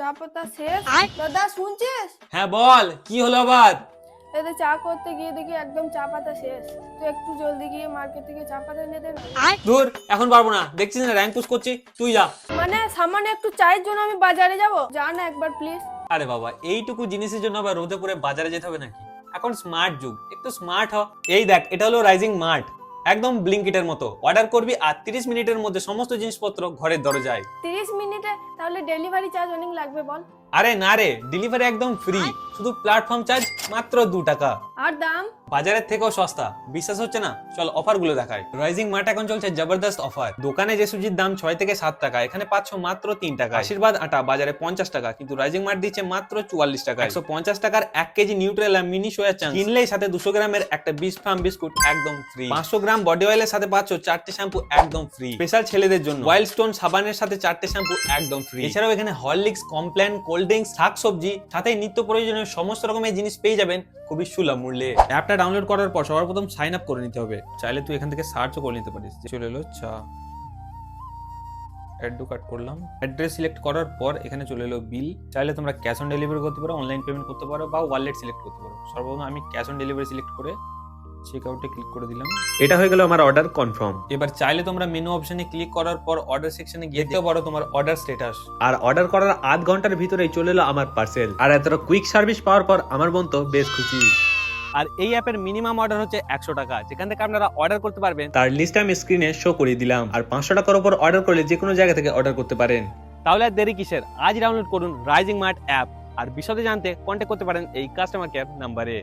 চা পাতা শেষ। দাদা শুনছিস? হ্যাঁ বল, কি হলো আবার? এতে চা করতে গিয়ে দেখি একদম চা পাতা শেষ। তুই একটু জলদি গিয়ে মার্কেট থেকে চা পাতা এনে দে না। দূর, এখন পারবো না, দেখছিস না র্যাঙ্ক পুশ করছি, তুই যা। মানে সামান্য একটু চায়ের জন্য আমি বাজারে যাব? যা না একবার প্লিজ। আরে বাবা, এইটুকু জিনিসের জন্য আবার রোদে পুরে বাজারে যেতে হবে নাকি? এখন স্মার্ট যুগ, একটু স্মার্ট হ। এই দেখ, এটা হলো রাইজিং মার্ট, একদম ব্লিঙ্কিটের মতো। অর্ডার করবি আর 30 মিনিটের মধ্যে সমস্ত জিনিসপত্র ঘরের দরজায়। 30 মিনিটে? তাহলে ডেলিভারি চার্জ অনেক লাগবে বল। আরে না রে, ডেলিভারি একদম ফ্রি, শুধু প্ল্যাটফর্ম চার্জ মাত্র 2 টাকা। আর দাম? বাজারের থেকেও সস্তা। বিশ্বাস হচ্ছে না? চল অফার গুলো দেখায়। রাইজিং মার্ট এখন চলছে জবরদস্ত অফার। দোকানে যে সুজির দাম 6 থেকে 7 টাকা, এখানে পাচ্ছ মাত্র 3 টাকা। আশীর্বাদ আটা বাজারে 50 টাকা, কিন্তু রাইজিং মার্ট দিচ্ছে মাত্র 44 টাকা। 150 টাকার 1 কেজি নিউট্রেলা মিনি সোয়া চাংস কিনলেই সাথে 200 গ্রামের একটা বিশ ফার্ম বিস্কুট একদম ফ্রি। 500 গ্রাম বডি অয়েলের সাথে পাচ্ছ 4টে শ্যাম্পু একদম ফ্রি। স্পেশাল ছেলেদের জন্য ওয়াইল্ড স্টোন সাবানের সাথে 4টে শ্যাম্পু একদম ফ্রি। এছাড়াও এখানে হরলিক্স, কমপ্ল্যান, কোল্ড ড্রিঙ্কস, শাকসবজি, সাথে নিত্য প্রয়োজনীয় সমস্ত রকমের জিনিস পেয়ে যাবেন খুবই সুলভ মূল্যে। অ্যাপটা ডাউনলোড করার পর সবার প্রথম সাইন আপ করে নিতে হবে। চাইলে তুই এখান থেকে সার্চও করে নিতে পারিস। চলে এলো চা, অ্যাড টু কার্ট করলাম। অ্যাড্রেস সিলেক্ট করার পর এখানে চলে এলো বিল। চাইলে তোমরা ক্যাশ অন ডেলিভারি করতে পারো, অনলাইন পেমেন্ট করতে পারো, বা ওয়ালেট সিলেক্ট করতে পারো। সর্বপ্রথম আমি ক্যাশ অন ডেলিভারি সিলেক্ট করে চেক আউটে ক্লিক করে দিলাম। এটা হয়ে গেল আমার অর্ডার কনফার্ম। এবার চাইলে তোমরা মেনু অপশনে ক্লিক করার পর অর্ডার সেকশনে গিয়ে দেখতে পারো তোমার অর্ডার স্ট্যাটাস। আর অর্ডার করার আধ ঘন্টার ভিতরেই চলে এলো আমার পার্সেল। আর এতটা কুইক সার্ভিস পাওয়ার পর আমার বোন তো বেশ খুশি। আর এই অ্যাপের মিনিমাম অর্ডার হচ্ছে 100 টাকা, যেখান থেকে আপনারা অর্ডার করতে পারবেন। তার লিস্ট আমি স্ক্রিনে শো করে দিলাম। আর 500 টাকার উপর অর্ডার করলে যে কোনো জায়গা থেকে অর্ডার করতে পারেন। তাহলে আর দেরি কিসের? আজ ডাউনলোড করুন রাইজিং মার্ট অ্যাপ। আর বিশদে জানতে কন্ট্যাক্ট করতে পারেন এই কাস্টমার কেয়ার নাম্বারে।